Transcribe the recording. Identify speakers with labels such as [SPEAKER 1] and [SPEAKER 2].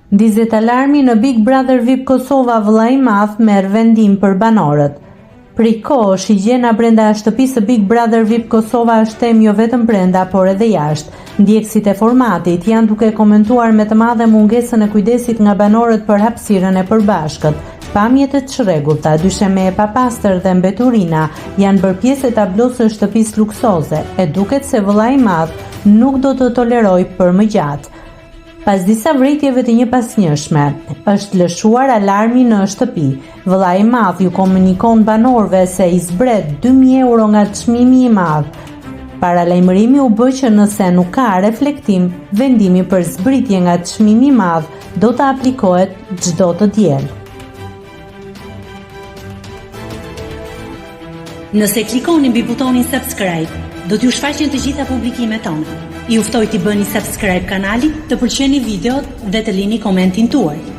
[SPEAKER 1] Ndizet alarmi në Big Brother VIP Kosova, vëllai i madh merr vendim për banorët. Prej kohësh, higjiena brenda shtëpisë së Big Brother VIP Kosova është temë jo vetëm brenda, por edhe jashtë. Ndjekësit e formatit janë duke komentuar me të madhe mungesën e kujdesit nga banorët për hapësirën e përbashkët. Pamjet e çrregullta, dysheme e papastër dhe mbeturina janë bërë pjesë e tablosë së shtëpisë luksoze, e duket se vëllai i madh nuk do të tolerojë për më gjatë. Pas disa vretjeve të njëpasnjëshme, është lëshuar alarmi në shtëpi. Vëllai i madh ju komunikon banorëve se i zbret 2.000 euro nga çmimi i madh. Paralajmërimi u bë që nëse nuk ka reflektim, vendimi për zbritje nga çmimi i madh do të aplikohet çdo të diel.
[SPEAKER 2] Nëse klikoni mbi butonin subscribe, do t'ju shfaqen të gjitha publikimet tona. Ju ftoj t'i bëni subscribe kanalit, të pëlqeni videot dhe të lini komentin tuaj.